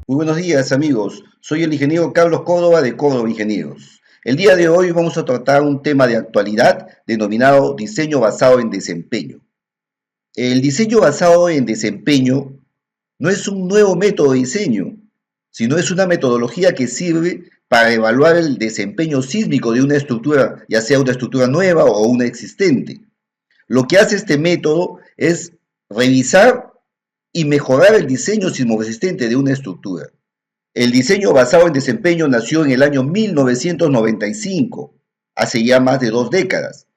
Muy buenos días amigos, soy el ingeniero Carlos Córdoba de Córdoba Ingenieros. El día de hoy vamos a tratar un tema de actualidad denominado diseño basado en desempeño. El diseño basado en desempeño no es un nuevo método de diseño, sino es una metodología que sirve para evaluar el desempeño sísmico de una estructura, ya sea una estructura nueva o una existente. Lo que hace este método es revisar y mejorar el diseño sismoresistente de una estructura. El diseño basado en desempeño nació en el año 1995, hace ya más de 2 décadas,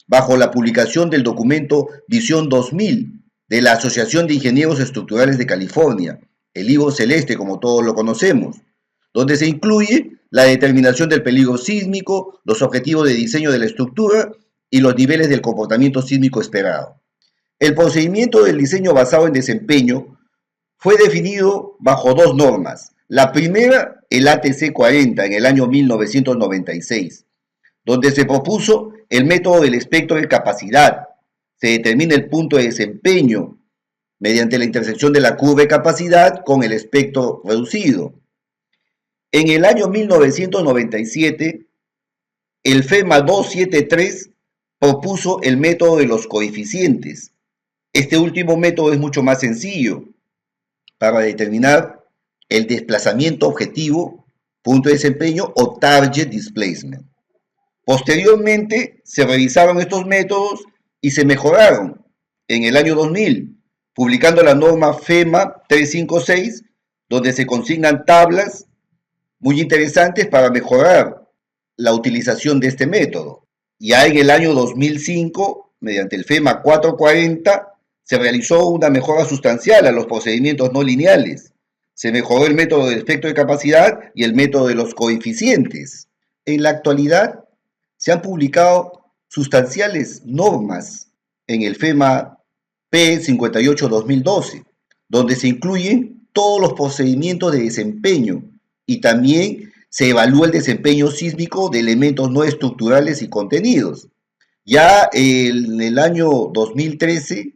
bajo la publicación del documento Visión 2000 de la Asociación de Ingenieros Estructurales de California, el libro celeste como todos lo conocemos, donde se incluye la determinación del peligro sísmico, los objetivos de diseño de la estructura y los niveles del comportamiento sísmico esperado. El procedimiento del diseño basado en desempeño fue definido bajo dos normas. La primera, el ATC 40 en el año 1996, donde se propuso el método del espectro de capacidad. Se determina el punto de desempeño mediante la intersección de la curva de capacidad con el espectro reducido. En el año 1997, el FEMA 273 propuso el método de los coeficientes. Este último método es mucho más sencillo para determinar el desplazamiento objetivo, punto de desempeño o target displacement. Posteriormente se revisaron estos métodos y se mejoraron en el año 2000, publicando la norma FEMA 356, donde se consignan tablas muy interesantes para mejorar la utilización de este método. Ya en el año 2005, mediante el FEMA 440, se realizó una mejora sustancial a los procedimientos no lineales. Se mejoró el método del espectro de capacidad y el método de los coeficientes. En la actualidad se han publicado sustanciales normas en el FEMA P58-2012, donde se incluyen todos los procedimientos de desempeño y también se evalúa el desempeño sísmico de elementos no estructurales y contenidos. Ya en el año 2013,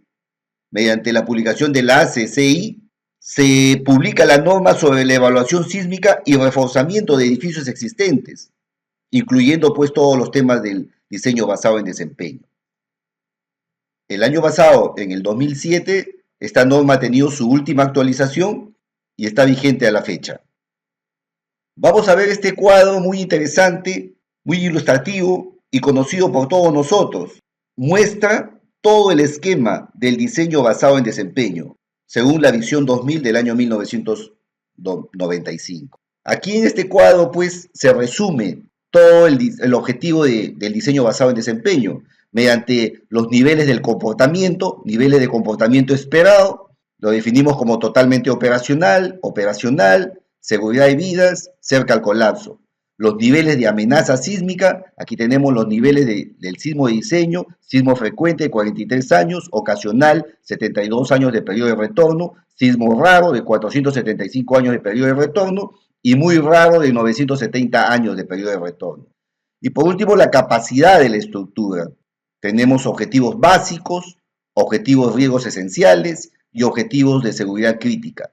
mediante la publicación de la ACCI, se publica la norma sobre la evaluación sísmica y reforzamiento de edificios existentes, incluyendo pues todos los temas del diseño basado en desempeño. El año pasado, en el 2007, esta norma ha tenido su última actualización y está vigente a la fecha. Vamos a ver este cuadro muy interesante, muy ilustrativo y conocido por todos nosotros. Muestra todo el esquema del diseño basado en desempeño, según la visión 2000 del año 1995. Aquí en este cuadro, pues, se resume todo el objetivo del diseño basado en desempeño, mediante los niveles del comportamiento, niveles de comportamiento esperado, lo definimos como totalmente operacional, seguridad de vidas, cerca al colapso. Los niveles de amenaza sísmica, aquí tenemos los niveles del sismo de diseño, sismo frecuente de 43 años, ocasional 72 años de periodo de retorno, sismo raro de 475 años de periodo de retorno y muy raro de 970 años de periodo de retorno. Y por último, la capacidad de la estructura. Tenemos objetivos básicos, objetivos riesgos esenciales y objetivos de seguridad crítica.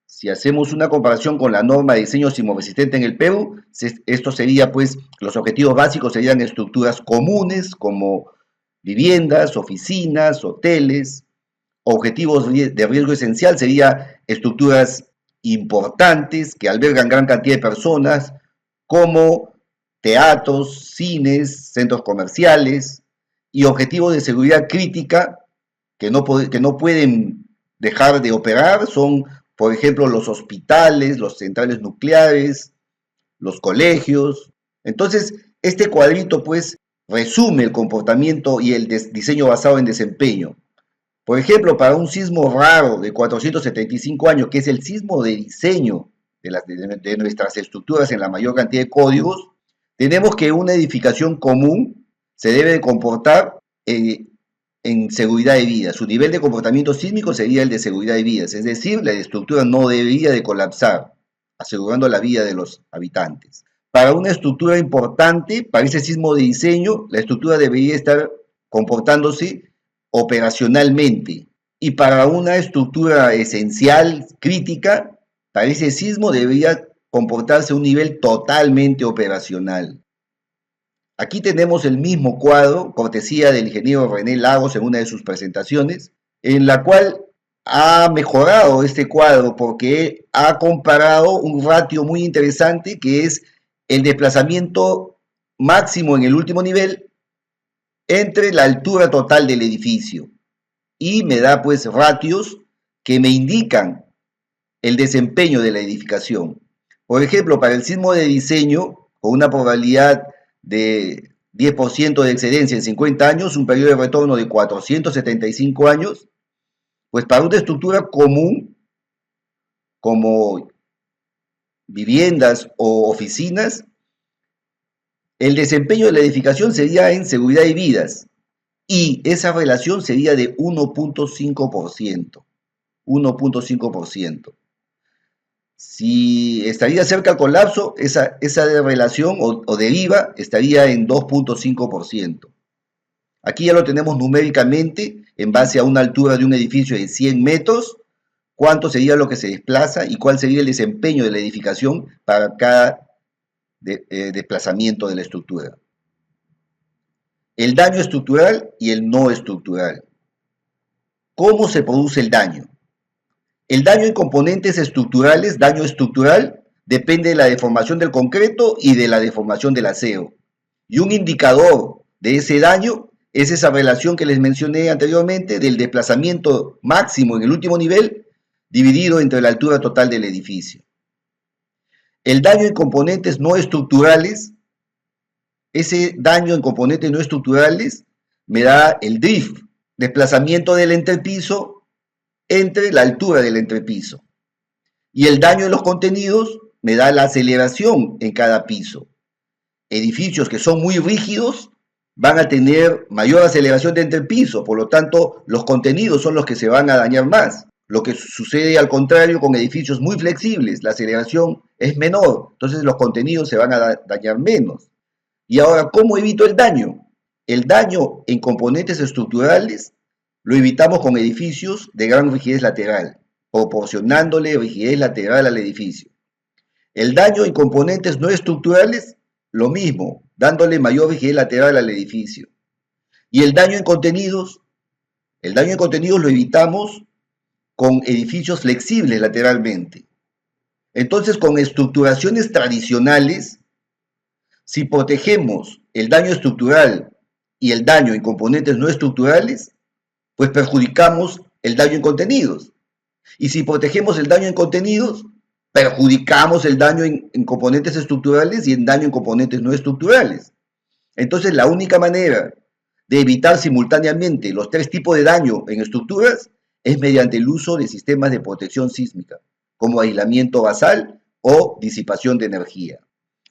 Si hacemos una comparación con la norma de diseño sismoresistente en el Perú, esto sería pues, los objetivos básicos serían estructuras comunes como viviendas, oficinas, hoteles. Objetivos de riesgo esencial sería estructuras importantes que albergan gran cantidad de personas como teatros, cines, centros comerciales, y objetivos de seguridad crítica que no pueden dejar de operar son, por ejemplo, los hospitales, los centrales nucleares, los colegios. Entonces, este cuadrito, pues, resume el comportamiento y el diseño basado en desempeño. Por ejemplo, para un sismo raro de 475 años, que es el sismo de diseño de nuestras estructuras en la mayor cantidad de códigos, tenemos que una edificación común se debe de comportar en seguridad de vida. Su nivel de comportamiento sísmico sería el de seguridad de vidas, es decir, la estructura no debería de colapsar, asegurando la vida de los habitantes. Para una estructura importante, para ese sismo de diseño, la estructura debería estar comportándose operacionalmente. Y para una estructura esencial, crítica, para ese sismo debería comportarse a un nivel totalmente operacional. Aquí tenemos el mismo cuadro, cortesía del ingeniero René Lagos en una de sus presentaciones, en la cual ha mejorado este cuadro porque ha comparado un ratio muy interesante que es el desplazamiento máximo en el último nivel entre la altura total del edificio y me da pues ratios que me indican el desempeño de la edificación. Por ejemplo, para el sismo de diseño, con una probabilidad de 10% de excedencia en 50 años, un periodo de retorno de 475 años, pues para una estructura común, como viviendas o oficinas, el desempeño de la edificación sería en seguridad y vidas, y esa relación sería de 1.5%. 1.5%. Si estaría cerca al colapso, esa relación o deriva estaría en 2.5%. Aquí ya lo tenemos numéricamente en base a una altura de un edificio de 100 metros, cuánto sería lo que se desplaza y cuál sería el desempeño de la edificación para cada desplazamiento de la estructura. El daño estructural y el no estructural. ¿Cómo se produce el daño? El daño en componentes estructurales, daño estructural, depende de la deformación del concreto y de la deformación del acero. Y un indicador de ese daño es esa relación que les mencioné anteriormente del desplazamiento máximo en el último nivel dividido entre la altura total del edificio. El daño en componentes no estructurales, ese daño en componentes no estructurales me da el drift, desplazamiento del entrepiso entre la altura del entrepiso. Y el daño en los contenidos me da la aceleración en cada piso. Edificios que son muy rígidos van a tener mayor aceleración de entrepiso, por lo tanto los contenidos son los que se van a dañar más. Lo que sucede al contrario con edificios muy flexibles, la aceleración es menor, entonces los contenidos se van a dañar menos. Y ahora, ¿cómo evito el daño? El daño en componentes estructurales lo evitamos con edificios de gran rigidez lateral, proporcionándole rigidez lateral al edificio. El daño en componentes no estructurales, lo mismo, dándole mayor rigidez lateral al edificio. Y el daño en contenidos lo evitamos con edificios flexibles lateralmente. Entonces, con estructuraciones tradicionales, si protegemos el daño estructural y el daño en componentes no estructurales, pues perjudicamos el daño en contenidos. Y si protegemos el daño en contenidos, perjudicamos el daño en componentes estructurales y el daño en componentes no estructurales. Entonces, la única manera de evitar simultáneamente los tres tipos de daño en estructuras es mediante el uso de sistemas de protección sísmica, como aislamiento basal o disipación de energía.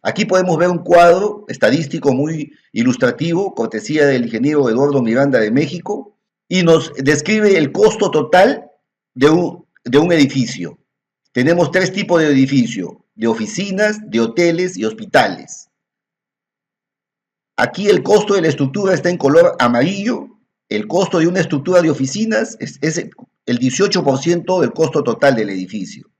Aquí podemos ver un cuadro estadístico muy ilustrativo, cortesía del ingeniero Eduardo Miranda de México, y nos describe el costo total de un edificio. Tenemos tres tipos de edificio, de oficinas, de hoteles y hospitales. Aquí el costo de la estructura está en color amarillo. El costo de una estructura de oficinas es el 18% del costo total del edificio.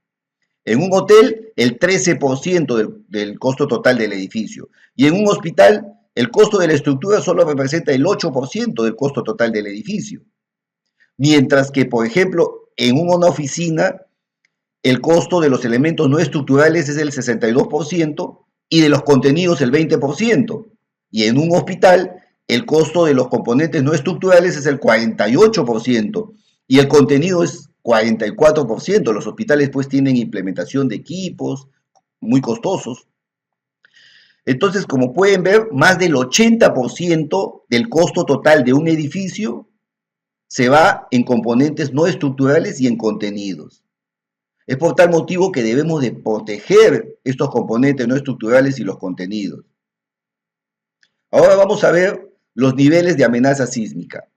En un hotel, el 13% del costo total del edificio. Y en un hospital, el costo de la estructura solo representa el 8% del costo total del edificio. Mientras que, por ejemplo, en una oficina, el costo de los elementos no estructurales es el 62% y de los contenidos el 20%. Y en un hospital, el costo de los componentes no estructurales es el 48% y el contenido es 44%. Los hospitales pues tienen implementación de equipos muy costosos. Entonces, como pueden ver, más del 80% del costo total de un edificio se va en componentes no estructurales y en contenidos. Es por tal motivo que debemos de proteger estos componentes no estructurales y los contenidos. Ahora vamos a ver los niveles de amenaza sísmica.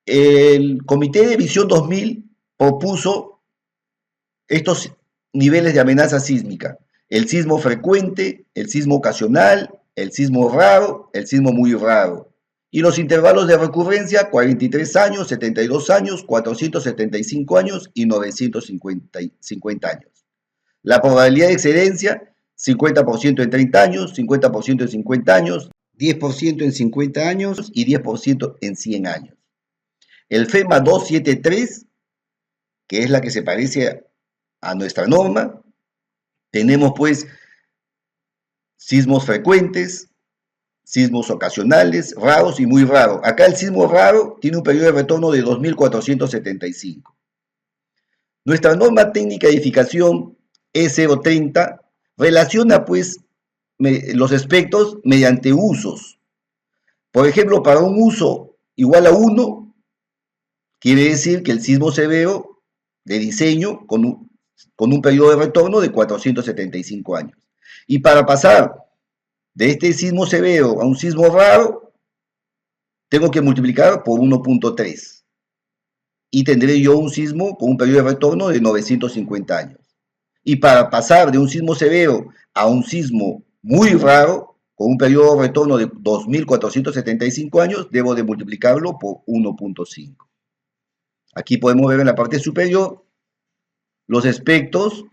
El Comité de Visión 2000 propuso estos niveles de amenaza sísmica: el sismo frecuente, el sismo ocasional, el sismo raro, el sismo muy raro. Y los intervalos de recurrencia, 43 años, 72 años, 475 años y 950 años. La probabilidad de excedencia, 50% en 30 años, 50% en 50 años, 10% en 50 años y 10% en 100 años. El FEMA 273, que es la que se parece a nuestra norma, tenemos pues sismos frecuentes, sismos ocasionales, raros y muy raros. Acá el sismo raro tiene un periodo de retorno de 2475. Nuestra norma técnica de edificación E030 relaciona pues los espectros mediante usos. Por ejemplo, para un uso igual a 1, quiere decir que el sismo severo de diseño con un periodo de retorno de 475 años. Y para pasar de este sismo severo a un sismo raro, tengo que multiplicar por 1.3. Y tendré yo un sismo con un periodo de retorno de 950 años. Y para pasar de un sismo severo a un sismo muy raro, con un periodo de retorno de 2475 años, debo de multiplicarlo por 1.5. Aquí podemos ver en la parte superior los espectros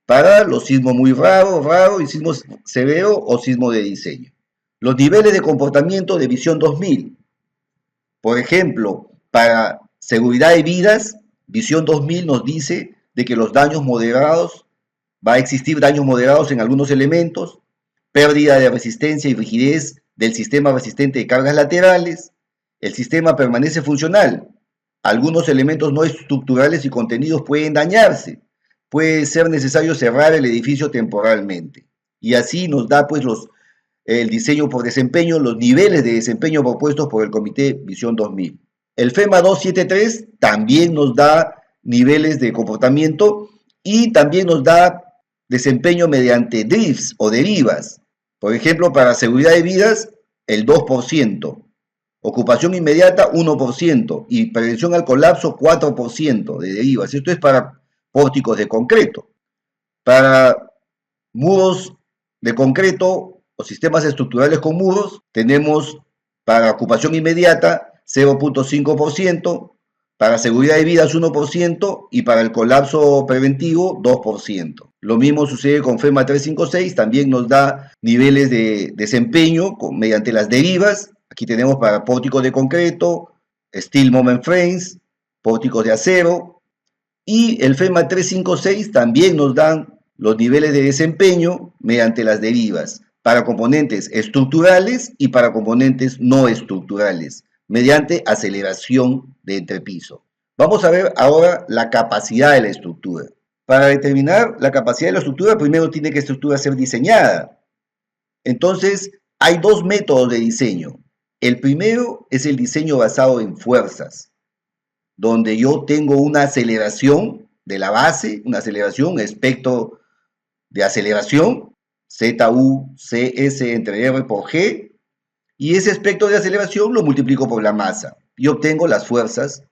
para los sismos muy raros y sismos severo o sismo de diseño. Los niveles de comportamiento de visión 2000. Por ejemplo, para seguridad de vidas, visión 2000 nos dice de que los daños moderados, va a existir daños moderados en algunos elementos, pérdida de resistencia y rigidez del sistema resistente de cargas laterales, el sistema permanece funcional, algunos elementos no estructurales y contenidos pueden dañarse, puede ser necesario cerrar el edificio temporalmente. Y así nos da pues el diseño por desempeño, los niveles de desempeño propuestos por el Comité Visión 2000. El FEMA 273 también nos da niveles de comportamiento y también nos da desempeño mediante drifts o derivas. Por ejemplo, para seguridad de vidas, el 2%. Ocupación inmediata, 1%. Y prevención al colapso, 4% de derivas. Esto es para pórticos de concreto. Para muros de concreto o sistemas estructurales con muros, tenemos para ocupación inmediata 0.5%, para seguridad de vidas 1% y para el colapso preventivo 2%. Lo mismo sucede con FEMA 356, también nos da niveles de desempeño mediante las derivas. Aquí tenemos para pórticos de concreto, steel moment frames, pórticos de acero, y el FEMA 356 también nos dan los niveles de desempeño mediante las derivas para componentes estructurales y para componentes no estructurales, mediante aceleración de entrepiso. Vamos a ver ahora la capacidad de la estructura. Para determinar la capacidad de la estructura, primero tiene que la estructura ser diseñada. Entonces, hay dos métodos de diseño. El primero es el diseño basado en fuerzas, donde yo tengo una aceleración de la base, una aceleración, un espectro de aceleración, ZU, CS entre R por G, y ese espectro de aceleración lo multiplico por la masa y obtengo las fuerzas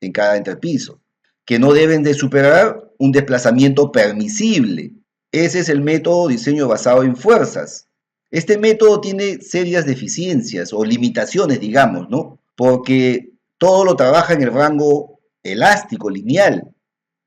en cada entrepiso, que no deben de superar un desplazamiento permisible. Ese es el método diseño basado en fuerzas. Este método tiene serias deficiencias o limitaciones, digamos, ¿no? Porque todo lo trabaja en el rango elástico, lineal,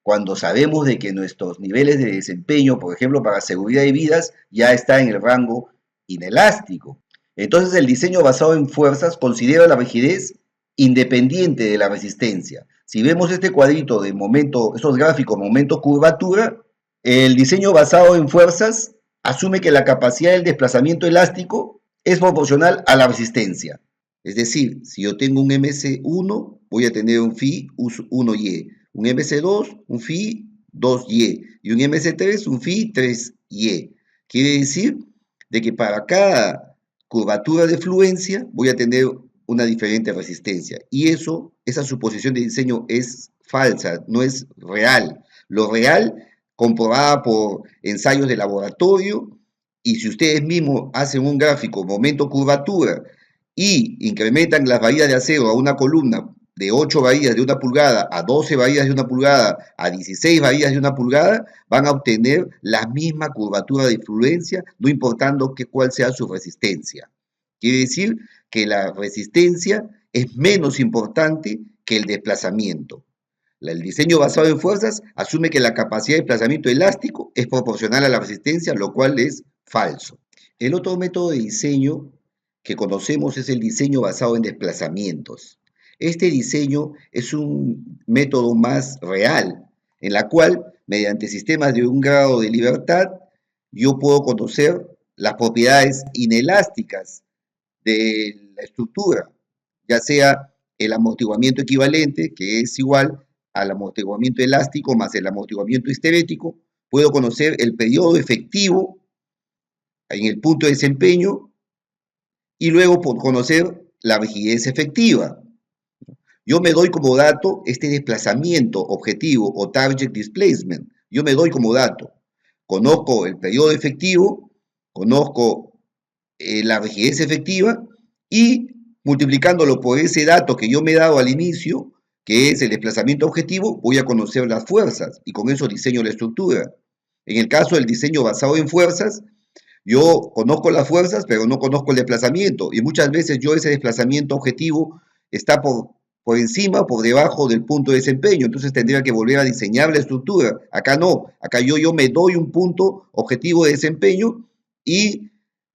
cuando sabemos de que nuestros niveles de desempeño, por ejemplo, para seguridad de vidas, ya está en el rango inelástico. Entonces, el diseño basado en fuerzas considera la rigidez independiente de la resistencia. Si vemos este cuadrito de momento, estos gráficos momento-curvatura, el diseño basado en fuerzas asume que la capacidad del desplazamiento elástico es proporcional a la resistencia. Es decir, si yo tengo un MC1, voy a tener un Φ 1Y, un MC2, un Φ 2Y, y un MC3, un Φ 3Y. Quiere decir de que para cada curvatura de fluencia voy a tener una diferente resistencia. Y esa suposición de diseño es falsa, no es real. Lo real, comprobada por ensayos de laboratorio, y si ustedes mismos hacen un gráfico momento-curvatura y incrementan las varillas de acero a una columna de 8 varillas de 1 pulgada a 12 varillas de 1 pulgada a 16 varillas de 1 pulgada, van a obtener la misma curvatura de influencia, no importando cuál sea su resistencia. Quiere decir que la resistencia es menos importante que el desplazamiento. El diseño basado en fuerzas asume que la capacidad de desplazamiento elástico es proporcional a la resistencia, lo cual es falso. El otro método de diseño que conocemos es el diseño basado en desplazamientos. Este diseño es un método más real, en la cual, mediante sistemas de un grado de libertad, yo puedo conocer las propiedades inelásticas de la estructura, ya sea el amortiguamiento equivalente, que es igual al amortiguamiento elástico más el amortiguamiento histerético. Puedo conocer el periodo efectivo en el punto de desempeño y luego por conocer la rigidez efectiva. Yo me doy como dato este desplazamiento objetivo o target displacement. Yo me doy como dato. Conozco el periodo efectivo, conozco la rigidez efectiva y multiplicándolo por ese dato que yo me he dado al inicio, que es el desplazamiento objetivo, voy a conocer las fuerzas y con eso diseño la estructura. En el caso del diseño basado en fuerzas, yo conozco las fuerzas, pero no conozco el desplazamiento. Y muchas veces yo ese desplazamiento objetivo está por encima o por debajo del punto de desempeño. Entonces tendría que volver a diseñar la estructura. Acá no. Acá yo me doy un punto objetivo de desempeño y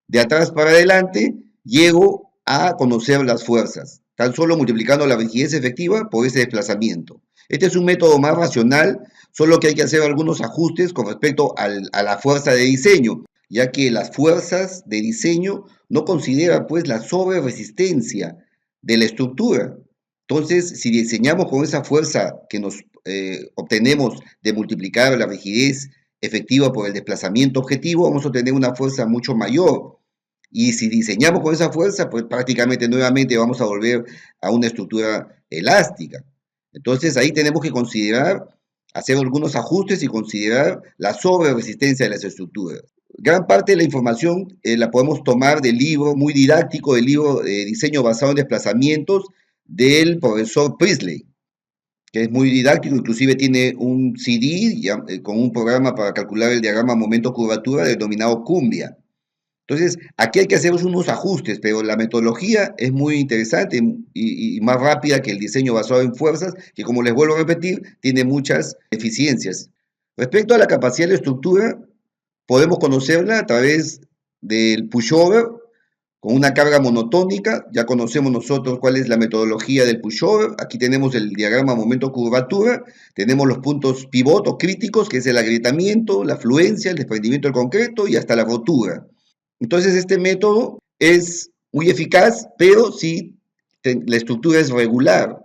de atrás para adelante llego a conocer las fuerzas, tan solo multiplicando la rigidez efectiva por ese desplazamiento. Este es un método más racional, solo que hay que hacer algunos ajustes con respecto a la fuerza de diseño, ya que las fuerzas de diseño no consideran pues la sobreresistencia de la estructura. Entonces, si diseñamos con esa fuerza que nos obtenemos de multiplicar la rigidez efectiva por el desplazamiento objetivo, vamos a obtener una fuerza mucho mayor. Y si diseñamos con esa fuerza, pues prácticamente nuevamente vamos a volver a una estructura elástica. Entonces ahí tenemos que considerar, hacer algunos ajustes y considerar la sobreresistencia de las estructuras. Gran parte de la información la podemos tomar del libro muy didáctico, del libro de diseño basado en desplazamientos del profesor Priestley, que es muy didáctico, inclusive tiene un CD con un programa para calcular el diagrama momento-curvatura denominado Cumbia. Entonces, aquí hay que hacer unos ajustes, pero la metodología es muy interesante y más rápida que el diseño basado en fuerzas, que como les vuelvo a repetir, tiene muchas eficiencias. Respecto a la capacidad de la estructura, podemos conocerla a través del pushover, con una carga monotónica. Ya conocemos nosotros cuál es la metodología del pushover. Aquí tenemos el diagrama momento-curvatura, tenemos los puntos pivot o críticos, que es el agrietamiento, la fluencia, el desprendimiento del concreto y hasta la rotura. Entonces, este método es muy eficaz, pero si la estructura es regular.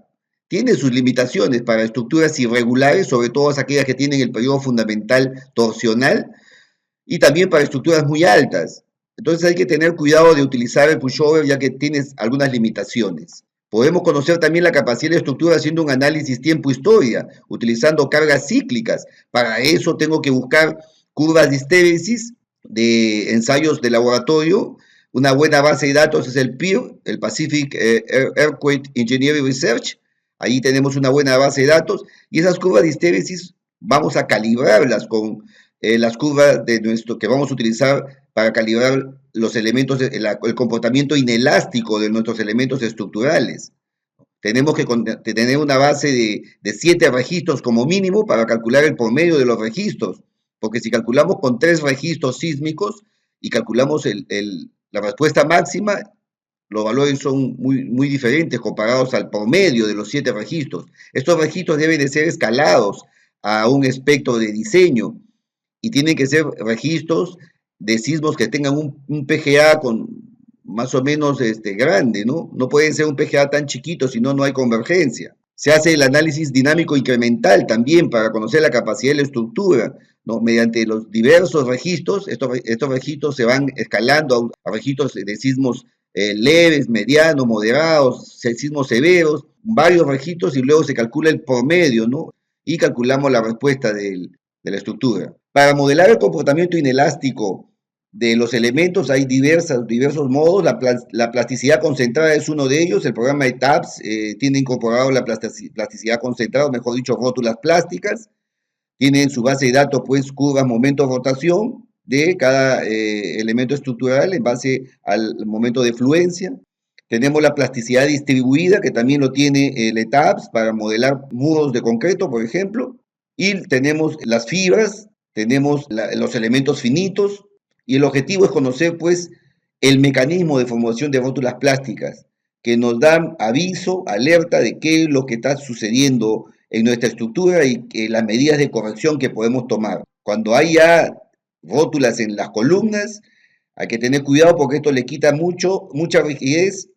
Tiene sus limitaciones para estructuras irregulares, sobre todo aquellas que tienen el periodo fundamental torsional, y también para estructuras muy altas. Entonces hay que tener cuidado de utilizar el pushover ya que tiene algunas limitaciones. Podemos conocer también la capacidad de la estructura haciendo un análisis tiempo-historia, utilizando cargas cíclicas. Para eso tengo que buscar curvas de histéresis de ensayos de laboratorio. Una buena base de datos es el PEER, el Pacific Earthquake Engineering Research. Ahí tenemos una buena base de datos y esas curvas de histéresis vamos a calibrarlas con las curvas que vamos a utilizar para calibrar los elementos, el comportamiento inelástico de nuestros elementos estructurales. Tenemos que tener una base de 7 registros como mínimo para calcular el promedio de los registros, porque si calculamos con 3 registros sísmicos y calculamos la respuesta máxima, los valores son muy diferentes comparados al promedio de los 7 registros. Estos registros deben de ser escalados a un espectro de diseño y tienen que ser registros de sismos que tengan un PGA con más o menos grande, ¿no? No pueden ser un PGA tan chiquito, si no, no hay convergencia. Se hace el análisis dinámico incremental también para conocer la capacidad de la estructura, ¿no? Mediante los diversos registros, estos registros se van escalando a registros de sismos leves, medianos, moderados, sismos severos, varios registros y luego se calcula el promedio, ¿no? Y calculamos la respuesta de la estructura. Para modelar el comportamiento inelástico de los elementos hay diversos modos. La plasticidad concentrada es uno de ellos. El programa de TAPS tiene incorporado la plasticidad concentrada, o mejor dicho, rótulas plásticas. Tiene en su base de datos pues curvas momento-rotación de cada elemento estructural en base al momento de fluencia. Tenemos la plasticidad distribuida, que también lo tiene el ETABS para modelar muros de concreto, por ejemplo. Y tenemos las fibras, tenemos los elementos finitos, y el objetivo es conocer, pues, el mecanismo de formación de rótulas plásticas, que nos dan aviso, alerta de qué es lo que está sucediendo en nuestra estructura y las medidas de corrección que podemos tomar. Cuando haya rótulas en las columnas, hay que tener cuidado porque esto le quita mucha rigidez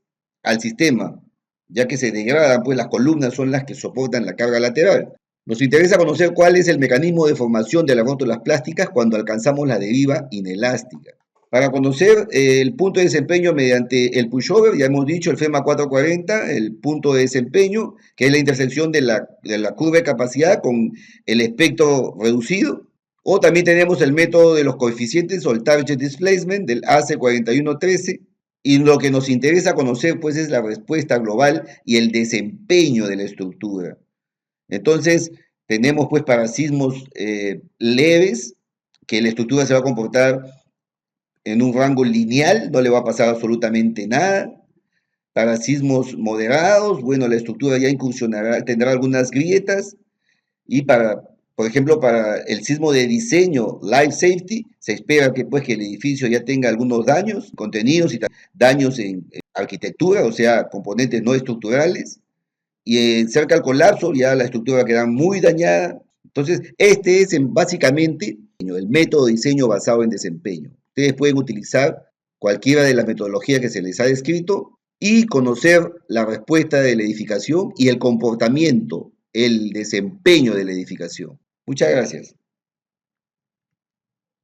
al sistema, ya que se degradan, pues las columnas son las que soportan la carga lateral. Nos interesa conocer cuál es el mecanismo de formación de las rótulas plásticas cuando alcanzamos la deriva inelástica. Para conocer el punto de desempeño mediante el pushover, ya hemos dicho el FEMA 440, el punto de desempeño, que es la intersección de la curva de capacidad con el espectro reducido. O también tenemos el método de los coeficientes o el target displacement del AC4113. Y lo que nos interesa conocer, pues, es la respuesta global y el desempeño de la estructura. Entonces, tenemos, pues, para sismos leves, que la estructura se va a comportar en un rango lineal, no le va a pasar absolutamente nada. Para sismos moderados, bueno, la estructura ya incursionará, tendrá algunas grietas. Y por ejemplo, para el sismo de diseño, life safety, se espera que, pues, que el edificio ya tenga algunos daños contenidos y daños en arquitectura, o sea, componentes no estructurales. Y cerca al colapso ya la estructura queda muy dañada. Entonces, este es básicamente el método de diseño basado en desempeño. Ustedes pueden utilizar cualquiera de las metodologías que se les ha descrito y conocer la respuesta de la edificación y el comportamiento, el desempeño de la edificación. Muchas gracias.